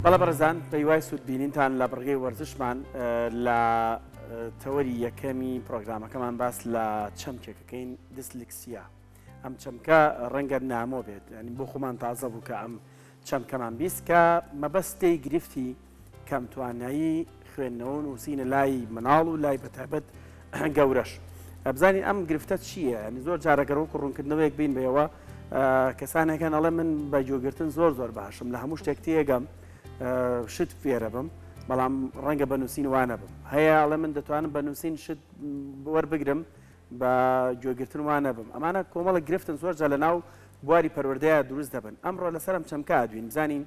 بەڵە بەرزان پێیوای سوودبینینتان لە بڕگەی وەرزشمان لە تەوەری یەکەمی پرۆگرامەکەمان باس لە چەمکێکەکەین دیسلکسیا. ئەم چەمکە ڕەنگە نامۆ بێت، ینی بۆ خۆمان تازە بوو کە ئەم چەمکەمان بیست کە مەبەستی گرفتی کەم توانایی خوێندنەوە و نووسینە لای مناڵ و لای بەتایبەت گەورەش. بزانین ئەم گرفتە چییە؟ ینی زۆر جارەگەڕ و ڕوونکردنەوەیەک بین بێەوە کەسانێکان ئەڵێ من بە جۆگرتن زۆر باشم، لە هەموو شتێک تێگەم شت فێرە بم، بەڵام ڕەنگە بە نووسین وانە بم. هەیە ئەڵێ من دەتوانم بە نووسین شت وەربگرم بە جۆگرتن وانە بم. ئەمانە کۆمەڵە گرفتن زۆرجار لە ناو بواری پەروەردەیە دروست دەبن. ئەمڕۆ لەسەر ئەم چەمکە دوین بزانین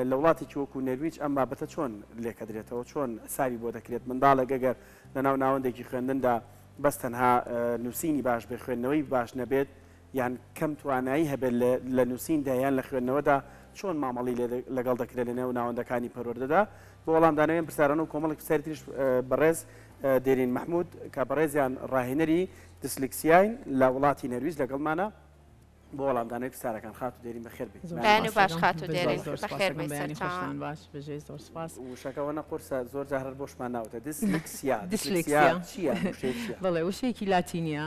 لە وڵاتێکی وەکو نەرویج ئەم بابەتە چۆن لێکەدرێتەوە، چۆن ساوی بۆ دەکرێت منداڵێک ئەگەر لە ناو ناوەندێکی خوێندندا بەس تەنها نووسینی باش بێ خوێندنەوەی باش نەبێت یان کەم توانایی هەبێت لە نووسیندا یان لە خوێندنەوەدا چۆن مامەڵی لەگەڵ دەکرێت لە نێو ناوەندەکانی پەروەردەدا. بۆ وەڵامدانەوەیان پرسیارانە و کۆمەڵێک پرسیاری تریش بەڕێز دێرین مەحموود کە بەڕێزیان ڕاهێنەری دیسلکسیاین لە وڵاتی نەرویج لەگەڵمانە بۆ وەڵامدانەوەی پرسیارەکان. خات و دێرین بەخێر بێت. باش خات و دێرین بەخێر بێت. باش بەجێ زۆر سپاس. وشەکەەوە نەقورسە زۆر جار بۆشمان ناوتە دیسلکسیا. چییە؟ بەڵێ وشەیەکی لاتینیە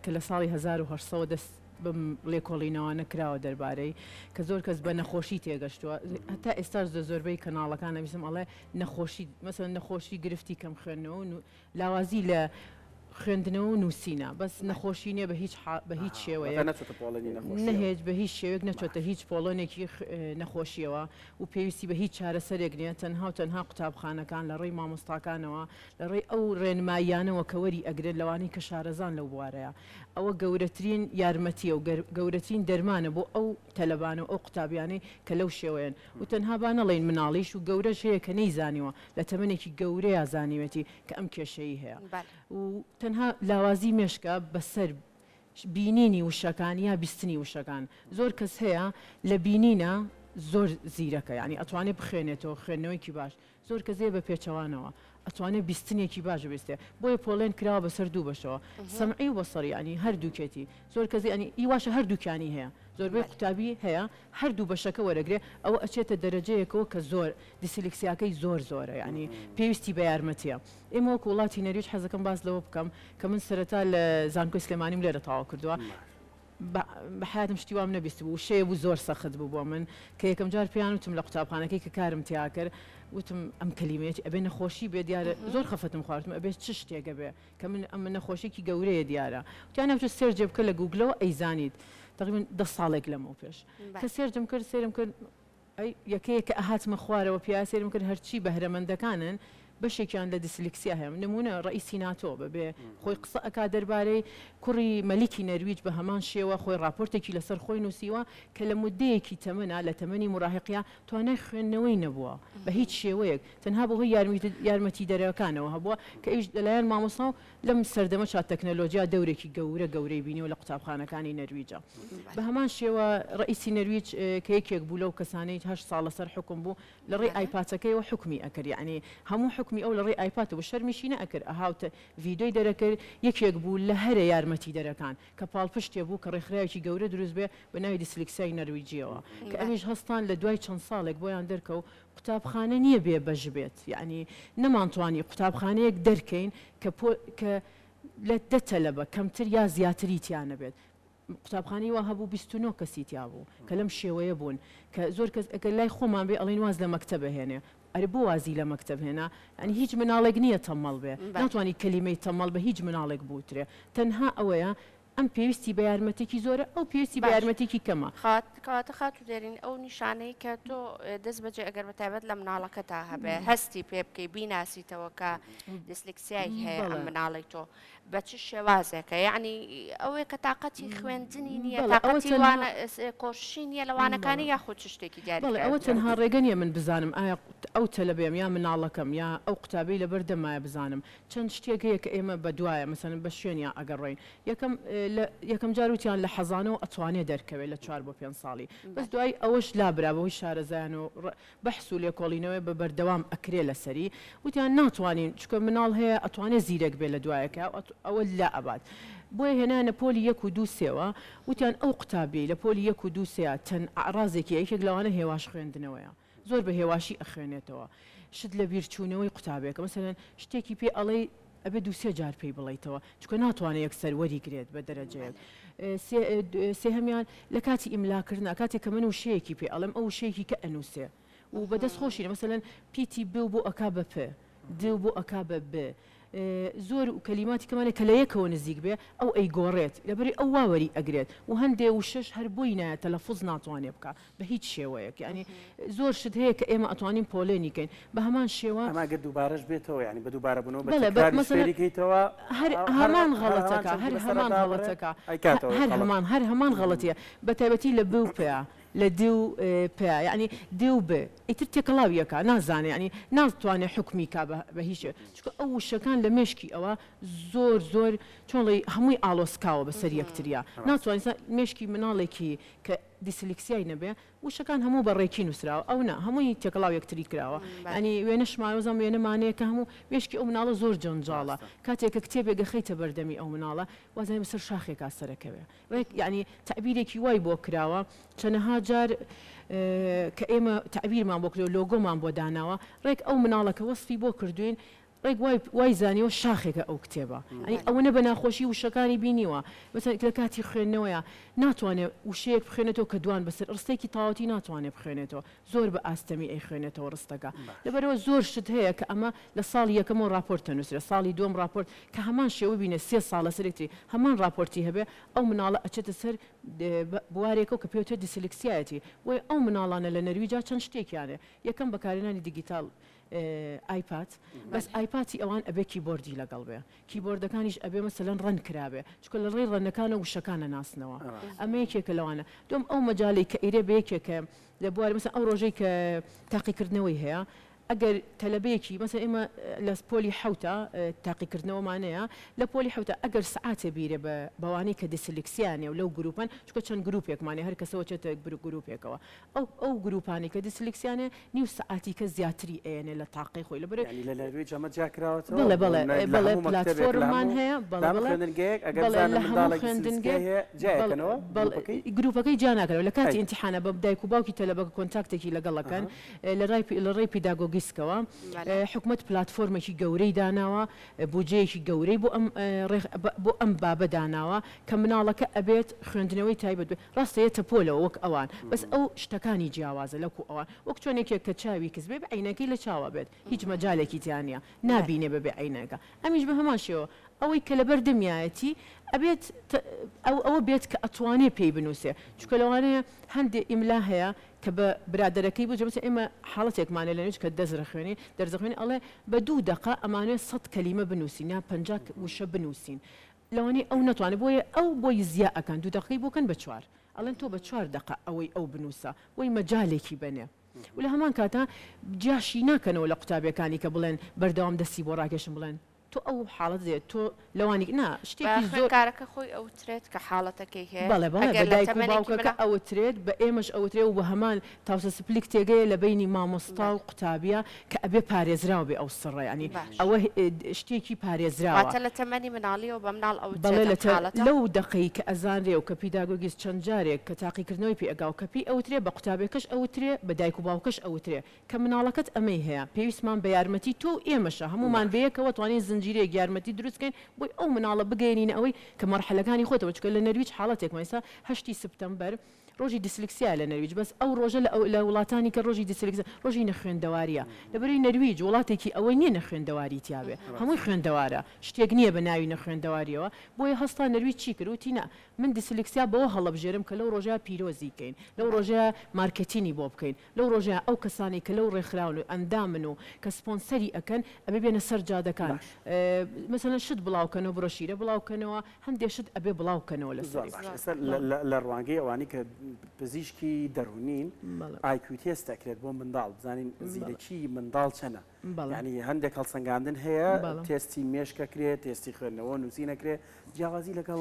کە لە ساڵی 1970 دەست بم لێکۆڵینەوە نەکراوە دەربارەی کە زۆر کەس بە نەخۆشی تێگەشتووە. هەتا ئێستاش زۆربەی کەناڵەکان نەویسم ئەڵێ نەخۆشی مەسەن نەخۆشی گرفتی کەم خوێندنەوە و لاوازی لە خوێندنەوە و نووسینە، بەس نەخۆشی نیە بە هیچ شێوەیە نەهێج بە هیچ شێوەیەک نەچۆتە هیچ پۆڵۆنێکی نەخۆشیەوە و پێویستی بە هیچ چارەسەرێک نیە. تەنها و تەنها قوتابخانەکان لە ڕێی مامۆستاکانەوە لە ڕێی ئەو ڕێنماییانەوە کە وەری ئەگرێت لەوانەی کە شارەزان لەو بوارەیە. ئەوە گەورەترین یارمەتیە و گەورەترین دەرمانە بۆ ئەو تەلەبانە و ئەو قوتابیانەی کە لەو شێوەیەن و تەنها با نەڵێن مناڵیش و گەورەش هەیە کە نەیزانیوە لە تەمەنێکی گەورەیە زانیوێتی کە ئەم کێشەی هەیە و تەنها لاوازی مێشکە بەسەر بینینی وشەکان یا بیستنی وشەکان. زۆر کەس هەیە لە بینینە زۆر زیرەکە، یعنی ئەتوانێت بخوێنێتەوە خوێندنەوەیکی باش. زۆر کەسێ بە پێچەوانەوە ئەتوانێت بیستنێکی باش بێستێ، بۆیە پۆڵێن کراوە بەسەر دوو بەشەوە سەمعی و بەسەری، ینی هەردووکێتی. زۆر کەسی ئەنی ئیواشە هەردووکانی هەیە، زۆربەی قوتابی هەیە هەردوو بەشەکە وەرەگرێ، ئەوە ئەچێتە دەرەجەیەکەوە کە زۆر دیسلکسیاکەی زۆرە، ینی پێویستی بە یارمەتیە. ئێمە وەکو وڵاتی نەرویج حەزەکەم باز لەوە بکەم کە من سەرەتا لە زانکۆی سلێمانیم لێرە تەواو کردووە. بە حیاتم شتی وام نەبیست بوو، شەیە بوو زۆر سەخت بوو بۆ من کە یەکەم جار پێیان وتم لە قوتابخانەکەی کە کارم تیا کرد، وتم ئەم کەلیمەیەتی ئەبێ نەخۆشی بێ دیارە. زۆر خەفەتم خواردم ئەبێ چ شتێکە بێ کە من ئەمە نەخۆشیێکی گەورەیە دیارە. وتیان نەوتە سێرجێ بکە لە گوگلەوە ئەیزانیت. تقریباً 10 ساڵێک لەمەوە پێش کە سێرجم کرد سێرم کرد یەکەیە کە ئەهاتمە خوارەوە پیا سێرم کرد هەرچی بەهرەمەندەکانن بەشێکیان لە دیسلکسیا هەیە. نمونە ڕئیسی ناتۆ بەبێ خۆی قسە ئەکا دەربارەی کوڕی مەلیکی نەرویج بە هەمان شێوە خۆی راپۆرتێکی لەسەر خۆی نووسیوە کە لە مودەیەکی تەمەنا لە تەمەنی مراهقیا توانای خوێندنەوەی نەبووە بە هیچ شێوەیەک، تەنها بۆ هۆی یارمەتی دەرەوەکانەوە هەبووە کە ئیش لەلایەن مامۆستا و لەم سەردەمە چات تەکنەلۆجیا دەورێکی گەورەی بینیوە لە قوتابخانەکانی نەرویجە. بە هەمان شێوە ڕئیسی نەرویج کە یەکێک بوو لەو کەسانەی 8 ساڵ لەسەر حکم بوو لە ڕێی ئایپاتەکەیەوە حکمی ئەکرد، یعنی هەموو حکمی ئەو لە ڕێی ئایپاتەوە شەرمیشی نەئەکرد، ئەهاوتە ڤیدۆی دەرەکرد. یەکێک بوو لە هەرە یارمەتی دەرەکان کە پاڵپشتێ بوو کە ڕێکخراوێکی گەورە دروست بێ بە ناوی دیسلکسیای نەرویجیەوە کە ئەمیش هەستان لە دوای چەند ساڵێک بۆیان دەرکەوت قوتابخانە نییە بێ بەش بێت، یعنی نەمانتوانی قوتابخانەیەک دەرکەین کە لە 10 تەلەبە کەمتر یا زیاتری تیانە بێت. قوتابخانەی وا هەبوو 29 کەسی تیا بوو کە لەم شێوەیە بوون کە زۆر کەس ئەگەر لای خۆمان بێ ئەڵێن واز لە مەکتەبە هێنێ. ئەرێ بۆ وازی لە مەکتەب هێنا، ئەنی هیچ مناڵێک نییە تەمەڵ بێ، ناتوانانی کەلیمەی تەمەڵ بە هیچ مناڵێک بوترێ. تەنها ئەوەیە ئەم پێویستی بە یارمەتێکی زۆرە، ئەو پێویستی بە یارمەتێکی کەمە. کەواتە خات و دێرین ئەو نیشانەی کە تۆ دەست بەجێ ئەگەر بەتایبەت لە مناڵەکە تا هەبێ هەستی پێ بکەی بیناسیتەوە کە دیسلکسیای هەیە ئەم مناڵی تۆ بە چ شێوازێکە، یعنی ئەوەیە کە تااقەتی خوێندنی نییە، تااقەتی کۆششی نییە لەوانەکانی یاخود چ شتێکی دیاری. ئەوە تەنها ڕێگە نیە من بزانم ئایا ئەو تەلەبێم یا مناڵەکەم یا ئەو قوتابەی لەبەر دەمایە بزانم. چەند شتێکەیە کە ئێمە بەدوایە مەسەن بە شوێنیان ئەگەڕێین. یەکەم جاروتیان لە حەزانەوە ئەتوانێت دەرکەوێت لە 4 بۆ 5 ساڵی، بەس دوای ئەوەش لابرابەوەی شارەزایان و بەحس و لێکۆڵینەوەی بە بەردەوام ئەکرێ لەسەری. وتیان ناتوانین چکە مناڵ هەیە ئەتوانێت زیرەک بێت لە دوایەکە ئەوە لا ئەبات. بۆیە هێنانە پۆلی 1 و 2 سێوە وتیان ئەو قوتابی لە پۆلی 1 و 2 سێ چەند ئاڕازێکی یەکێک لەوانە هێواش خوێندنەوەیە زۆر بە هێواشی ئەخوێنێتەوە شت لە بیرچوونەوەی قوتابێکە مەسەرەن شتێکی پێ ئەڵێ ئەبێ دووسێ جار پێی بڵیتەوە چکە ناتوانێت یەکسەر وەریگرێت بە دەرەجەیەک سێهەمیان لە کاتی ئیملاکردن کاتێک کە من وشەیەکی پێ ئەڵم ئەو شەیەکی کە ئەنووسێ و بەدەست خۆشی مەسەرەن پیتی بێ بۆ ئەکا بە پێ دێو بۆ ئەکا بە بێ زۆر و کەلیماتی کەمانە کە لە یەکەوە نزیک بێ ئەو ئەیگۆڕێت لەبەری ئەو واوەری ئەگرێت و هەندێ و شش هەر بۆی نایە تەلەفوز ناتوانێ بکە بە هیچ شێوەیەک ینی زۆر شت هەیە کە ئێمە ئەتوانین پۆلێنیکەین بە هەمان شێوە ئەماگە دووبارەش بێتەوە ینی بە دووبارە بوونەوە بەڵێکەیتەوە هەمان غەڵەتەکە هەر هەمان غەڵەتیە بە تایبەتی لە بێ و پێە لە دیو پێ ینی دیو بێ ئیتر تێکەڵاویەکە نازانێ ینی ناتوانێت حکمی کا بە هیچ چکە ئەو وشەکان لە مێشکی ئەوە زۆر چۆنڵی هەمووی ئالۆسکاوە بەسەر یەکتریا ناتوانێت مێشکی مناڵێکی کە دیسلکسیای نەبێ وشەکان هەموو بەڕێکی نووسراوە ئەو نە هەمووی تێکەڵاو یەکتری کراوە ئەنی وێنە شمارۆزم وێنەمانەیە کە هەموو مێشکی ئەو مناڵە زۆر جۆنجاڵە کاتێک کە کتێبێک گەخەیتە بەردەمی ئەو مناڵە وازای بەسەر شاخێکا سەرەکەوێ ینی تعبیرێکی وای بۆ کراوە چەنەها جار کە ئێمە تعبیرمان بۆ کرێ لۆگۆمان بۆ داناوە ڕێک ئەو مناڵەکە وەسفی بۆ کردوین ڕێک وای زانیەوە شاخێکە ئەو کتێبە ئەوەنە بە ناخۆشی وشەکانی بینیوە بەسەر لە کاتی خوێندنەوەیە ناتوانێت وشەیەک بخوێنێتەوە کە دوان بەسەر ڕستێکی تاواتی ناتوانێت بخوێنێتەوە زۆر بە ئاستەمی ئەی خوێنێتەوە ڕستەکە لەبەرەوە زۆر شت هەیە کە ئەمە لە ساڵی یەکەمەوە راپۆرتە نووسرە ساڵی دوم راپۆرت کە هەمان شێوە بینێ 3 ساڵە سەرێکتری هەمان راپۆرتی هەبێ ئەو مناڵە ئەچێتە سەر بوارێکەوە کە پێوتە دیسلکسیایەتی وی ئەو مناڵانە لە نەرویجا چەند شتێکیانێ یەکەم بەکارهێنانی دیجیتال ئایپات بەس ئایپاتی ئەوان ئەبێ کیبۆردی لەگەڵ بێ کیبۆردەکانیش ئەبێ مەسەلەن ڕەن کرابێ چکە لە ڕێی ڕەنەکانە وشەکانە ناسنەوە ئەمە یەکێکە لەوانە دوم ئەو مەجاالەی کە ئیرێ بە یەکێکە لە بواری مەسە ئەو ڕۆژەی کە تاقیکردنەوەی هەیە ئەگەر تەلەبەیەکی مەسە ئێمە لە پۆلی حوتە تاقیکردنەوەمانەیە لە پۆلی حوتە ئەگەر سعاتێ بیرە بەوانەی کە دیسلکسیانێ و لەو گروپان چکە چەند گروپێکمانێ هەر کەسەوە چێتە گروپێکەوە ئەو گروپانی کە دیسلکسیانێ نیو سعاتی کە زیاتری ئێنێ لە تاقی خۆی لە بەرێ لە نەرویج ئەمە جاکراوەتەوە بەڵێ پلاتفۆرممان هەیە گروپەکەی جا ناکەەوە لە کاتی ئیمتیحانە بە دایک و باوکی تەلەبەکە کۆنتاکتێکی لەگەڵەکەن لە ڕێی پیداگۆگیسکەوە حکومت پلاتفۆرمێکی گەورەی داناوە بودجەیەکی گەورەی بۆ ئەم بابە داناوە کە مناڵەکە ئەبێت خوێندنەوەی تایبەت بێت ڕاستەیە پۆلەوە وەک ئەوان بەس ئەو شتەکانی جیاوازە لەکو ئەوان وەک چۆنێکێک کە چاوی کەس بێ عینەکەی لە چاوە بێت هیچ مەجالێکی تیانە نابینێ بەبێ عینەکە ئەمیش بە هەمان شێوە ئەوەی کە لەبەر دەمیایەتی ئەبێت ئەوە بێت کە ئەتوانێ پێی بنووسێ چکە لەوانەیە هەندێک ئیملا هەیە کە بە برادەرەکەی بوو جەمەسە ئێمە حاڵەتێکمانە لە نوێش کە دەزرەخوێنی دەرزەخوێنی ئەڵێ بە 2 دقە ئەمانوێت 100 کەلیمە بنووسین یا 50 وشە بنووسین لەوانەیە ئەو ناتوانێت بۆیە ئەو بۆی زیاد ئەکەن 2 دقەی بۆکەن بە 4 ئەڵێن تۆ بە 4 دقە ئەوەی ئەو بنووسە وی مەجالێکی بنێ و لە هەمان کاتە جاشی ناکەنەوە لە قوتابیەکانی کە بڵێن بەردەوام دەستی بۆ ڕاکێشن بڵێن تۆ ئەو حاڵەت دێت تۆ لەوانی نا شتێکی زۆر کارەکە خۆی ئەوترێت کە حاڵەتەکەی هەیە بەڵێ بەدایک و باوکەکە ئەوترێت بە ئێمەش ئەوترێ و بە هەمان تاوسە سپلیک تێگەیە لە بینی مامۆستا و قوتابیە کە ئەبێ پارێزراوە بێ ئەو سڕە ینی ئەوە شتێکی پارێزراوە لە تەمەنی مناڵیەوە بە مناڵ لەو دقەی کە ئەزانرێ و کە پیداگۆگیست چەند جارێک کە تاقیکردنەوەی پێ ئەگا و کەپی ئەوترێ بە قوتابێکەش ئەوترێ بە دایک و باوکەش ئەوترێ کە مناڵەکەت ئەمەی هەیە پێویستمان بە یارمەتی تۆ ئێمەشە هەمومان بەیەکەوە توانین زنجیرێک یارمەتی دروستکەین بۆی ئەو مناڵە بگەێنین ئەوەی کە مەرحەلەکانی خۆتەوە چکە لە نەرویج حاڵەتێک مایسا 8 سپتەمبەر ڕۆژی دیسلکسیا لە نەرویج بەس ئەو ڕۆژە لە وڵاتانی کە ڕۆژی دیسلکسیا ڕۆژی نەخوێندەواریە لەبەرەوەی نەرویج وڵاتێکی ئەوەی نییە نەخوێندەواری تیاوێ هەمووی خوێندەوارە شتێک نییە بە ناوی نەخوێندەواریەوە بۆیە هەستا نەرویج چی کردوتی نا من دیسلکسیا بەوە هەڵەبژێرم کە لەو ڕۆژە پیرۆزی بکەین لەو ڕۆژە مارکتینی بۆ بکەین لەو ڕۆژە ئەو کەسانی کە لەو ڕێکخراون و ئەندامن و کە سپۆنسەری ئەکەن ئەبێ بێنە سەر جادەکان مثلا شت بڵاوکەنەوە بڕۆشیرە بڵاوکەنەوە هەندێک شت ئەبێ بڵاوکەنەوە لە ڕوانگەی ئەوانی کە پزیشکی دەرونین ئایکیو تێست دەکرێت بۆ منداڵ بزانین زیرەکی منداڵ چەنە ینی هەندێک هەڵسەنگاندن هەیە تێستی مێشکەکرێت تێستی خوێندنەوە نووسی نەکرێت جیاوازی لەگەڵ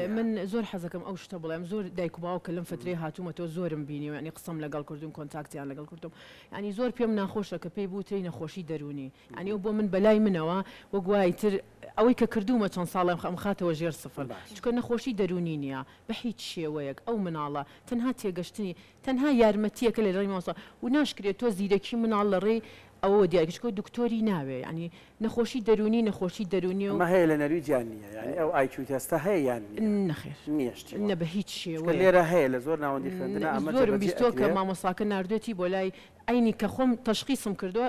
من زۆر حەزەکەم ئەو شتە بڵێم زۆر دایک و باوکە لەم فترەی هاتوومەتەوە زۆرم بینی و ینی قسەم لەگەڵ کردوم کۆنتاکتیان لەگەڵ کردم ینی زۆر پێم ناخۆشە کە پێی بوتری نەخۆشی دەرونی ینی ئەو بۆ من بەلای منەوە وەک وای تر ئەوەی کە کردومە چەند ساڵم خەم خاتەوە ژێر سفر چکە نەخۆشی دەرونی نییە بە هیچ شێوەیەک ئەو مناڵە تەنها تێگەشتنی تەنها یارمەتیەکە لە ڕێی مامۆستا و ناشکرێت تۆ زیرەکی مناڵ لە ڕێی ئەوە دیارکشکۆ دکتۆری ناوێ ینی نەخۆشی دەرونی و هەیە لە نەروی جیان نییە ینی ئەو ئایکیو تەستە هەیە یان نەخێر نیشت نە بە هیچ شێوە لێرە هەیە لە زۆر ناوەندی خوێندنە ئەمە زۆرم بیستۆ کە مامۆساکە نردێتی بۆ لای ئەینی کە خۆم تەشخیصم کردووە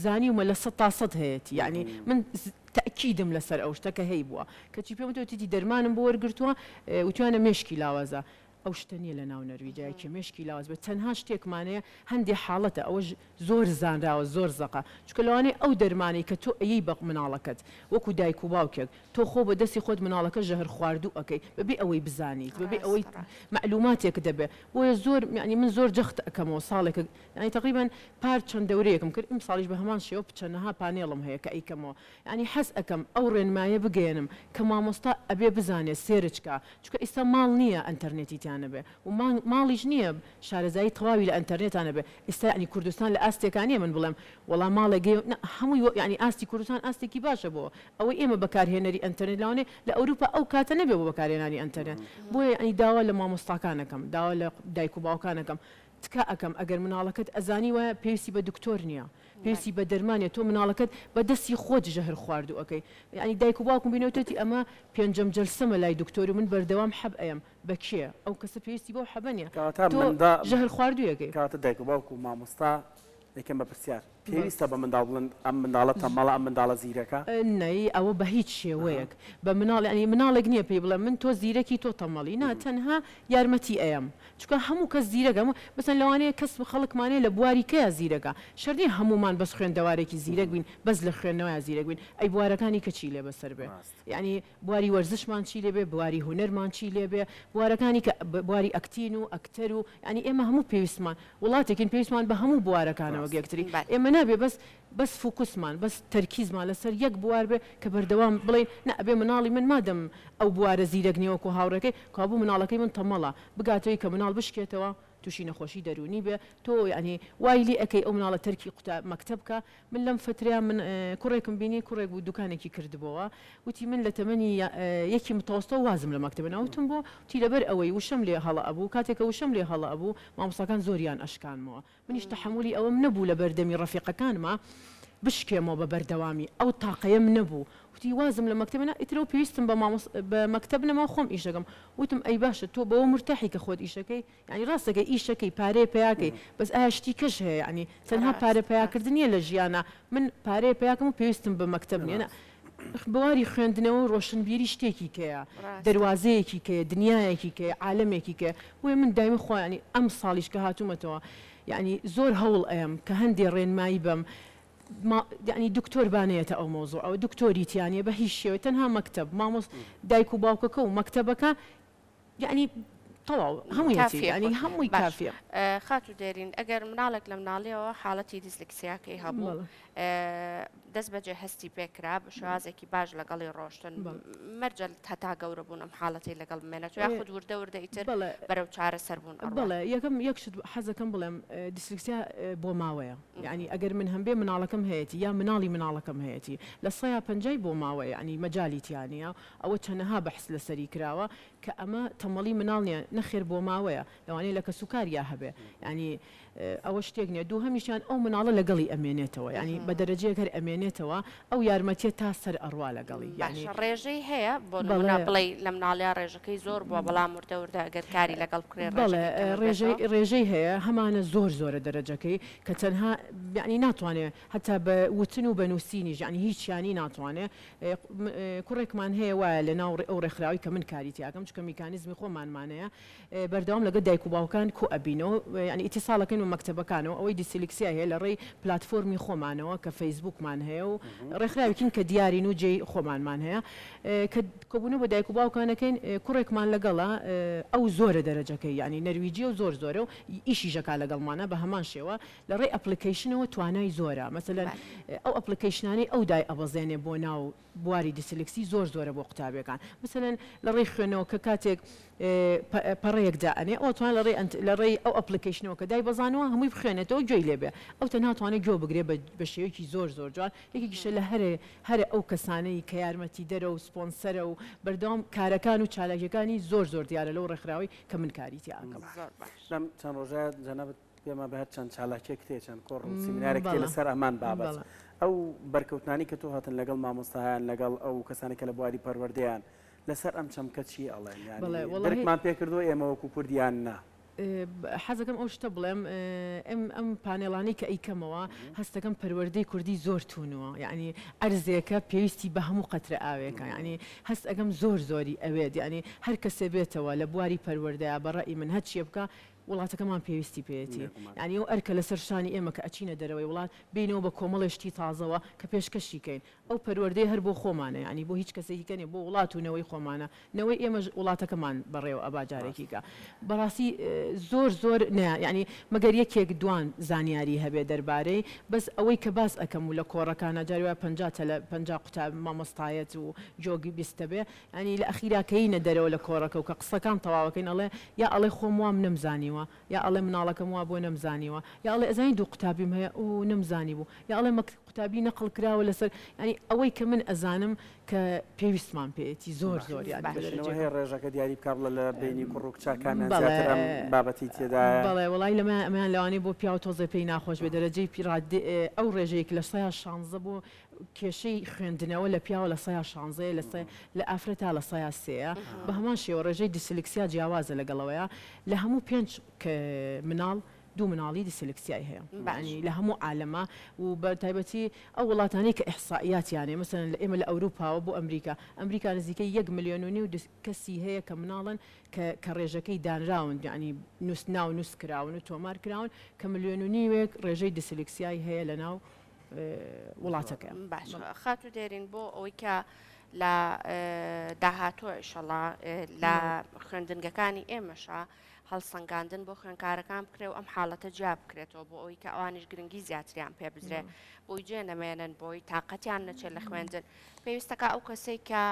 زانیومە لە 100 هەیەی یعنی من تأکیدم لەسەر ئەو شتەکە هەی بووە کەچی پێم وتی دەرمانم بۆ وەرگرتووە وتوانە مێشکی لاوازە ئەو شتە نیە لە ناو نەرویجایکی مێشکی لاواز بێت تەنها شتێکمانەیە هەندێک حاڵەتە ئەوە زۆر زانراوە زۆر زەقا چکە لەوانەیە ئەو دەرمانی کە تۆ ئەیی بە مناڵەکەت وەکو دایک و باوکێک تۆ خۆ بە دەستی خۆت مناڵەکە ژەهر خواردوو ئەەکەی بەبێ ئەوەی بزانیت بەبێ ئەوەی معلوماتێک دەبێ بۆیە زۆر ینی من زۆر جەخت ئەەکەمەوە ساڵێکە ینی تقریبان پار چەند دەورەیەکم کرد ئیم ساڵیش بە هەمان شێوە چەندەها پانێڵم هەیە کە ئەیکەمەوە ینی حەز ئەەکەم ئەو ڕێنمایە بگەێنم کە مامۆستا ئەبێ بزانێت سێرچکە چکە ئێستا ماڵ نییە ئەنتەرنێتیتیانە بێ و ماڵیش نییە شارەزایی تەواوی لە ئەنتەرنێتانە بێ ئێستا ینی کوردستان لە ئاستێکانیە من بڵێم وەڵام ماڵێگەی هەمووی ینی ئاستی کوردستان ئاستێکی باشە بۆ ئەوەی ئێمە بەکارهێنەری ئەنتەرنێت لاوانێ لە ئەوروپا ئەو کاتە نەبێ بۆ بەکارهێنانی ئەنتەرنێت بۆیە ئەنی داوا لە مامۆستاکانەکەم داوا لە دایک و باوکانەکەم تکا ئەەکەم ئەگەر مناڵەکەت ئەزانی وایە پێویستی بە دکتۆر نییە پێویستی بە دەرمانێت تۆ مناڵەکەت بە دەستی خۆت ژەهر خواردو ئەەکەی ینی دایک و باوکم بینەوەتی ئەمە پێنجەم جەلسەمە لای دکتۆری من بەردەوام حەب ئەم بە کێ ئەو کەسە پێویستی بۆ حەبەنە ژەهر خواردوویەکەی کاتە دایک و باوک و مامۆستا یەکەم بە پرسیار پێویستە بە منداڵ بڵند ئەم منداڵە تەمەڵە ئەم منداڵە زیرەکە نەی ئەوە بە هیچ شێوەیەک بە مناڵ ینی مناڵێک نییە پێی بڵێ من تۆ زیرەکی تۆ تەمەڵی نا تەنها یارمەتی ئەم چکە هەموو کەس زیرەکەم بەسەن لەوانەیە کەس خەڵکمانەیە لە بواری کەیە زیرەکە شەردی هەمومان بەس خوێندەوارێکی زیرەک بین بەس لە خوێندنەوەی زیرەک بین ئەی بوارەکانی کە چی لێ بەسەر بێ ینی بواری وەرزشمان چی لێ بێ بواری هونەرمان چی لێ بێ بوارەکانی کە بواری ئەکتین و ئەکتەر و ینی ئێمە هەموو پێویستمان وڵاتێکین پێویستمان بە هەموو بوارەکانەوە یەکتری ئێمە نابێ بەس فوکوسمان بەس تەرکیزمان لەسەر یەک بوار بێ کە بەردەوام بڵێن نەبێ مناڵی من مادەم ئەو بوارە زیرەکنیەوەکو هاوڕەکەی کابوو مناڵەکەی من تەمەڵە بگاتەوەی کە مناڵ بشکێتەوە تووشی نەخۆشی دەرونی بێ تۆ ینی وایلی ئەەکەی ئەو مناڵە تەرکی قوتا مەکتەبکە من لەم فتریان من کوڕێکم بینی کوڕێک بوو دوکانێکی کردبەوە وتی من لە تەمەنی یەکی متەوەستە وازم لە مەکتەبە ناوتم بۆ تی لەبەر ئەوەی وشەم لێ هەڵە ئەبوو کاتێکە وشەم لێ هەڵە ئەبوو مامۆستاکان زۆریان ئەشکانمەوە منیش تەحمولی ئەوەم نەبوو لە بەردەمی ڕەفیقەکانمە بشکێمەوە بە بەردەوامی ئەو تاقەیەم نەبوو وتی وازم لە مەکتەبە ئیترەوە پێویستم بە مەکتەب نەما خۆم ئیشەکەم وتم ئەی باشە تۆ بەوە مرتاحی کە خۆت ئیشەکەی ینی ڕاستەکە ئیشەکەی پارەی پیاکەی بەس ئایا شتی کەش هەیە ینی تەنها پارە پیاکردنیە لە ژیانە من پارەی پیاکەم و پێویستم بە مەکتەب نیە بواری خوێندنەوە ڕۆشنبیری شتێکی کەیە دەواازەیەکی کەیە دنیایەکی کە عالمێکی کە وێ من دایمە خۆیانی ئەم ساڵیش کە هاتوومەتەوە یعنی زۆر هەوڵ ئەم کە هەندێ ڕێنمایی بم ینی دکتۆر بانەیەتە ئەو مۆزوع ئەو دکتۆریتیانە بە هیچ شێوە تەنها مەکتەب مامۆس دایک و باوکەکە و مەکتەبەکە یعنی تەواو هەمووی هەمووی کافیە خات و دێرین ئەگەر مناڵێک لە مناڵیەوە حاڵەتی دیسلکسیاکەی هەبوو دەست بەجێ هەستی پێکرا بە شوازێکی باش لەگەڵی ڕۆشتن مەرجە هەتا گەورە بوون ئەم حاڵەتی لەگەڵ بمێنێت یا خود وردە وردە ئیتر بەرەو چارە سەربوون بڵێ یەکەم یەکشت حەزەکەم بڵێم دیسلکسیا بۆ ماوەیە یعنی ئەگەر من هەمبێ مناڵەکەم هەیەی یا مناڵی مناڵەکەم هەیەی لە 150 بۆ ماوەیە ینی مەجاالیتیانە ئەوە چەنەها بەحس لەسەری کراوە کە ئەمە تەمەڵی مناڵ نیە نەخێر بۆ ماوەیە لەوانەیە لە کە سوکاریا هەبێ ینی ئەوە شتێک نیە دوو هەمیشان ئەو مناڵە لەگەڵی ئەمێنێتەوە ینی بە دەرەجەیەک هەر ئەمێنێتەوە ئەو یارمەتیە تا سەر ئەڕوا لەگەڵی ینی ڕێژەی هەیە بۆ بڵێ لە مناڵیا ڕێژەکەی زۆر بووە بەڵام وردە وردە ئەگەر کاری لەگەڵ بکرێ ڕێژەی هەیە هەمانە زۆر زۆرە دەرەجەکەی کە تەنها ینی ناتوانێت هەتا بە وتن و بەنووسینیش ینی هیچیانی ناتوانێت کوڕێکمان هەیە وایە لە ناو ئەو ڕێکخراوی کە من کاریتیاکەم چکە میکانیزمی خۆمانمانەیە بەردەوام لەگە دایک و باوکان کۆ ئەبینەوە ینی ئیتیساڵەکەن و مەکتەبەکانەوە ئەوەی دیسلکسیا هەیە لە ڕێی پلتفۆرمی خۆمانەوە کە فەیسبوکمان هەیە و ڕێکخراوێکین کە دیارین و جێی خۆمانمان هەیە کە کۆبوونە بە دایک و باوکانەکەین کوڕێکمان لەگەڵا ئەو زۆرە دەرەجەکەی ینی نەرویجی و زۆرە و ئیشی ژەکا لەگەڵمانە بە هەمان شێوە لە ڕێی ئەپلیکیشنەوە توانای زۆرە مەسەلەن ئەو ئەپلیکیشنانی ئەو دای ئەبەزێنێ بۆ ناو بواری دیسلکسی زۆرە بۆ قوتابەکان مثلەن لە ڕێی خوێنەوە کە کاتێک پەڕەیەکدا ئەنێ ئەوتوان لە ڕێی ئەو ئەپلیکیشنەوە کە دای بەزانەوە هەمووی بخوێنێتەوە گوێی لێبێ ئەو تەناتوانێت گوێ بگرێ بە شێوەیەکی زۆر جوان یەکێکیشە لە هەرە ئەو کەسانەی کە یارمەتی دەرە و سپۆنسەرە و بەردەوام کارەکان و چالاکیەکانی زۆر دیارە لەو ڕێکخراوی کە من کاریتی ئاکەم لەم چەند ڕۆژە جەنابەت پێمە بەهەر چەند چالاکێک تێ چەند کۆڕ و سیمینارێک تێ لەسەر ئەمان بابەت ئەو بەرکەوتانی کە تۆ هاتن لەگەڵ مامۆستایان لەگەڵ ئەو کەسانی کە لە بواری پەروەردەیان لەسەر ئەم چەمکە چی ئەڵێن دەرکمان پێکردووە ئێمە وەکو کوردیان نا حەزەکەم ئەو شتە بڵێم ئەم پانێڵانی کە ئەیکەمەوە هەستەکەم پەروەردەی کوردی زۆر تونووە یعنی ئەرزێکە پێویستی بە هەموو قەترە ئاوێکە ینی هەست ئەگەم زۆری ئەوێت ینی هەر کەسێ بێتەوە لە بواری پەروەردەیە بەڕێی من هەچیە بکە وڵاتەکەمان پێویستی پێێتی ینی ئەو ئەرکە لەسەر شانی ئێمە کە ئەچینە دەرەوەی وڵات بینەوە بە کۆمەڵێشتی تازەوە کە پێشکەشیکەین ئەو پەروەردەی هەر بۆ خۆمانە ینی بۆ هیچ کەسێکیکەنێ بۆ وڵات و نەوەی خۆمانە نەوەی ئێمە وڵاتەکەمان بەڕێوە ئەباجارێکیکە بەڕاستی زۆر ینی مەگەر یەکێک دوان زانیاری هەبێ دەربارەی بەس ئەوەی کە باس ئەەکەم و لە کۆڕەکانە جاروە 50 قوتاب مامۆستایەت و جۆگی بیستە بێ ینی لە ئەخیراکەینە دەرەوە لە کۆڕەکە و کە قسەکان تەواوەکەین ئەڵێ یا ئەڵێ خۆم وام نەمزانیوە یا ئەڵێ مناڵەکەم وا بۆ نەمزانیوە یا ئەڵێ ئەزانی دوو قوتابیم هەیە و نەمزانی بوو یا ئەڵێ قوتابی نەقڵ کراوە لەسەر ینی ئەوەی کە من ئەزانم کە پێویستمان پێێتی زۆر هەیە ڕێژەکە دیاری بکار لە بینی کوڕ و کچاکانیان بابەتی تێدایە بەڵێ وڵای لەمە ئەمان لەوانەیە بۆ پیا و تۆزە پێی ناخۆش بێ دەرەجەی پیراد ئەو ڕێژەیەک لە 16 بۆ کێشەی خوێندنەوە لە پیاوە لە 16 لە ئافرەتا لە 3 بە هەمان شێوە ڕێژەی دیسلکسیا جیاوازە لەگەڵەوەیە لە هەموو 5 مناڵ دوو مناڵی دیسلکسیای هەیە ینی لە هەموو عالەمە و بە تایبەتی ئەو وڵاتانی کە ئیحسائیاتیانێ مثلەن ئێمە لە ئەوروپاوە بۆ ئەمریکا نزیکەی 1.5 ملیۆن کەسی هەیە کە مناڵن کە ڕێژەکەی دانراون ینی ناو نووس کراون و تۆمار کراون کە 1.5 ملیۆن ڕێژەی دیسلکسیای هەیە لە ناو وڵاتەکە باش خاتو دێرین بۆ ئەوەی کە لە داهاتوە ئیشەڵا لە خوێندنگەکانی ئێمەشە هەڵسەنگاندن بۆ خوێنکارەکان بکرێ و ئەم حاڵەتە جیا بکرێتەوە بۆ ئەوی کە ئەوانش گرنگی زیاتریان پێ بزرێ بۆی جێ نەمێنن بۆی تااقەتیان نەچێت لە خوێندن پێویستەکە ئەو کەسەی کە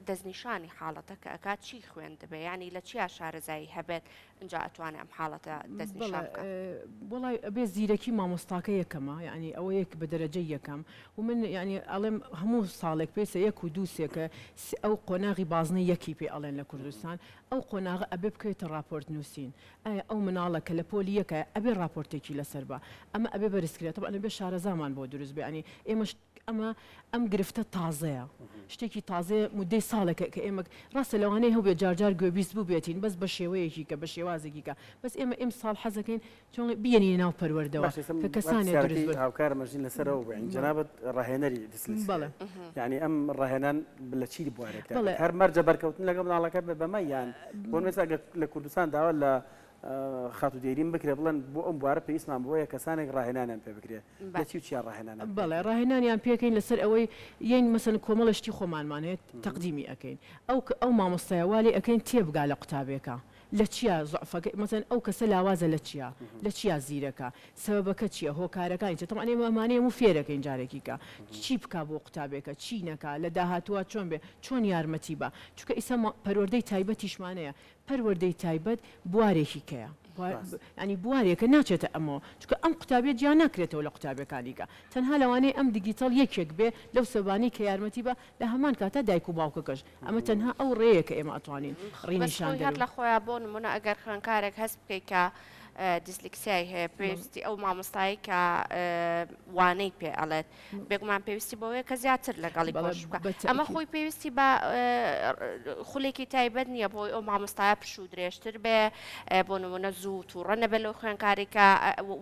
دەستنیشانی حاڵەتە کە ئەکات چی خوێند دەبێ ینی لە چیا شارەزایی هەبێت اینجا ئەتوانێت ئەم حاڵەتە دەستنیشان بکات وڵای ئەبێ زیرەکی مامۆستاکە یەکەمە ینی ئەوە یەک بە دەرەجەی یەکەم و من ینی ئەڵێم هەموو ساڵێک پێسە 1 و 2 سێکە ئەو قۆناغی بازنەی یەکی پێ ئەڵێن لە کوردستان ئەو قۆناغە ئەبێ بکەوێتە راپۆرت نووسین ئایا ئەو مناڵە کە لە پۆلی یەکە ئەبێ راپۆرتێکی لەسەر بە ئەمە ئەبێ بەرزکرێتەوە ئەنە بێ شارەزامان بۆ دروست بێ ینی ئێمەش ئەم گرفتە تازەیە شتێکی تازێ مدەی ساڵێکە کە ئێمە ڕاستە لەوانەیە هەو بێ جارجار گوێبیست بوو بێتین بەس بە شێوەیەکی کە بە شێوازێکی کە بەس ئێمە ساڵ حەزەکەین چۆن بێنی ناو پەروەردەوە کە کەسانی هاوکارە مەژین لەسەرەوە بێن جەنابەت ڕاهێنەری دیسلکسیا یعنی ئەم ڕاهێنان لە چی بوارێک هەر مەرجە بەرکەوتن لەگەڵ مناڵەکە بەمە یان بۆ مێستا لە کوردستان داوا لە خاتو دێرین بکرێ بڵێن بۆ ئەم بوارە پێویستمان بۆیە کەسانێک ڕاهێنانیان پێ بکرێ لە چی چیان ڕاهێنانە بەڵێ ڕاهێنانیان پێکەین لەسەر ئەوەی یەن مەسەن کۆمەڵشتی خۆمانمان هەیە تەقدیمی ئەەکەین ئەو مامۆستایە والی ئەەکەین تێبگا لە قوتابێکە لە چیە زعفەکە مەسەن ئەو کەسە لاوازە لە چیە زیرەکە سەبەکە چییە هۆکارەکانی چ تەمانێ ئەمانەیە و فێرەکەین جارێکیکە چی بکە بۆ قوتابێکە چی نەکە لە داهاتوە چۆن بێ چۆن یارمەتی بە چونکە ئیسا پەروەردەی تایبەتیشمانەیە پەروەردەی تایبەت بوارێکی کەیە ینی بوارێکە ناچێتە ئەمەوە چکە ئەم قوتابێت جیا ناکرێتەوە لە قوتابەکانیکە تەنها لەوانەیە ئەم دیگیتال یەکێک بێ لەو سەبانی کە یارمەتی بە لە هەمان کاتە دایک و باوکەکەش ئەمە تەنها ئەو ڕێیەکە ئێمە ئەتوانین ڕێنیشان لە خۆیان بۆ نمونە ئەگەر خوێنکارێک هەست بکەیت کە دیسلکسیای هەیە پێویستی ئەو مامۆستایی کە وانەی پێ ئەڵێت بێگومان پێویستی بەوەیە کە زیاتر لەگەڵی بەش بکە ئەمە خۆی پێویستی بە خولێکی تایبەت نییە بۆی ئەو مامۆستایە پش و درێژتر بێ بۆ نمونە زوو تووڕە نەبێت لەو خوێنکارێکە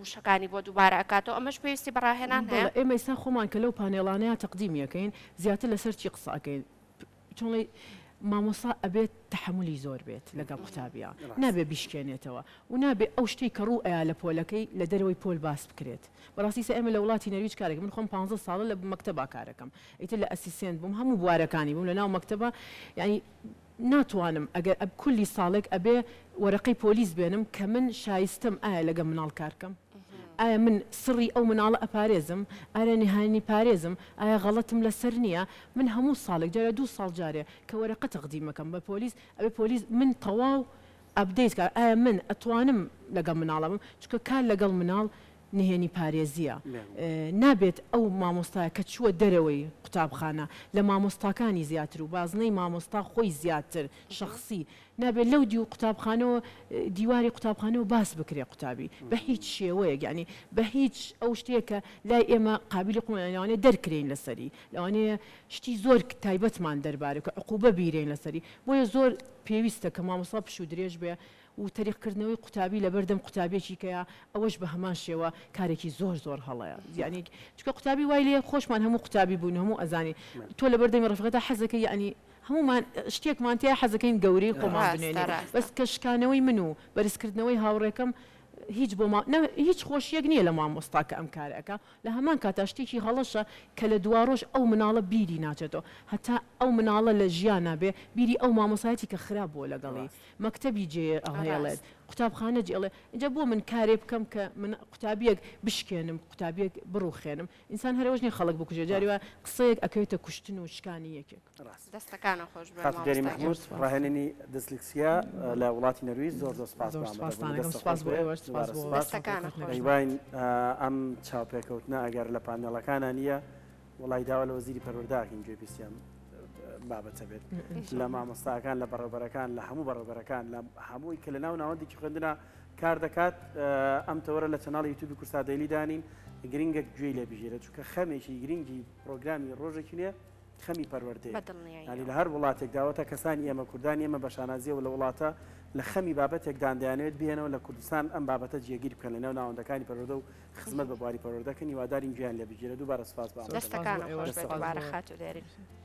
وشەکانی بۆ دووبارە ئەکاتەوە ئەمەش پێویستی بەڕاهێنان هەیە ئێمە ئێستا خۆمان کە لەو پانێڵانەیە تەقدیمیەکەین زیاتر لەسەر چی قسەکەین چۆنڵی مامۆستا ئەبێت تحملی زۆر بێت لەگەڵ قوتابیە نابێ بیشکێنێتەوە و نابێ ئەو شتێک کە ڕوو ئەیا لە پۆلەکەی لە دەرەوەی پۆل باس بکرێت بەڕاستی ئێمە لە وڵاتی نەرویج کارێک من خۆم 15 ساڵە لە مەکتەبا کارەکەم ئیتر لە ئەسیستێنت بووم هەموو بوارەکانی بووم لە ناو مەکتەبە یعنی ناتوانم ئەگەر کولی ساڵێک ئەبێ وەرەقەی پۆلیس بێنم کە من شایستم ئایا لەگە مناڵ کارکەم ئایا من سڕی ئەو مناڵە ئەپارێزم ئایا نهانی پارێزم ئایا غەڵەتم لەسەر نییە من هەموو ساڵێک جارە 2 ساڵ جارێ کە وەرەقە تەقدیمەکەم بە پۆلیس ئەبێ پۆلیس من تەواو ئەبدەیت کار ئایا من ئەتوانم لەگەڵ مناڵە بم چکە کار لەگەڵ مناڵ نهێنی پارێزیە نابێت ئەو مامۆستایە کە چووە دەرەوەی قوتابخانە لە مامۆستاکانی زیاتر و بازنەی مامۆستا خۆی زیاتر شخصی نابێت لەو دی و قوتابخانەوە دیواری قوتابخانەوە باس بکرێ قوتابی بە هیچ شێوەیەک ینی بە هیچ ئەو شتێکە لای ئێمە قابلی قومانەوانێ دەرکرێن لەسەری لەوانەیە شتی زۆر تایبەتمان دەربارێت کە عقوبە بیرێن لەسەری بۆیە زۆر پێویستە کە مامۆستا پش و درێژ بێ و تەریقکردنەوەی قوتابی لە بەردەم قوتابێکی کەیە ئەوەش بە هەمان شێوە کارێکی زۆر هەڵەیە یعنی چکە قوتابی وای لێ خۆشمان هەموو قوتابی بوون هەموو ئەزانی تۆ لە بەردەمی ڕفقەتە حەزەکەی یعنی هەمومان شتێکمان تەیە حەزەکەین گەورەی خۆمان بنێنێ بەس کەشکانەوەی من و بەرزکردنەوەی هاوڕێکەم هیچ بۆ هیچ خۆشیەک نییە لە مامۆستا کە ئەم کارەکە لە هەمان کاتا شتێکی هەڵەشە کە لە دوواڕۆژ ئەو مناڵە بیری ناچێتەوە هەتا ئەو مناڵە لە ژیان نابێ بیری ئەو مامۆسایەتی کە خراپ بۆ لەگەڵی مەکتەبی جێ ئەڵهێڵێت قوتابخانە جێڵێ اینجا بۆ من کارێ بکەم کە من قوتابیەک بشکێنم قوتابیەک بڕوخێنم ئینسان هەرەوەژنی خەڵک بکوژێ جاریوە قسەیەک ئەکەوێتە کوشتن و شکانی یەکێک دەستەکانە خۆش خاتوگەری محمود ڕاهێنانی دەسلکسیا لە وڵاتی نەرویج زۆر سپاسیباین ئەم چاوپێکەوتنە ئەگەر لە پانێڵەکانە نییە وڵای داوا لە وەزیری پەروەرداکەین گوێ پێسییان بابەتە بێت لە مامۆستاکان لە بەڕێوەبەرەکان لە هەموو بەڕێوەبەرەکان لە هەمووی کە لە ناو ناوەندێکی خوێندنە کار دەکات ئەم تەوەرە لە چەناڵی یوتیوبی کورسا دەیلی دانین گرنگێک گوێی لێ بژێرە چونکە خەمێکی گرنگی پرۆگرامی ڕۆژێکی نیە خەمی پەروەردەیە ینی لە هەر وڵاتێک داوەتە کەسانی ئێمە کوردانی ئێمە بە شانازیەوە لە وڵاتە لە خەمی بابەتێکدان دەیانوێت بێنەوە لە کوردستان ئەم بابەتە جێگیر بکەن لە ناو ناوەندەکانی پەروەردە و خزمەت بە بواری پەروەردەکەن هیوادارین گویان لێ بگیرە دووبارە سوپاس دەستەکانە خۆش بێت دووبارە خاتوگەری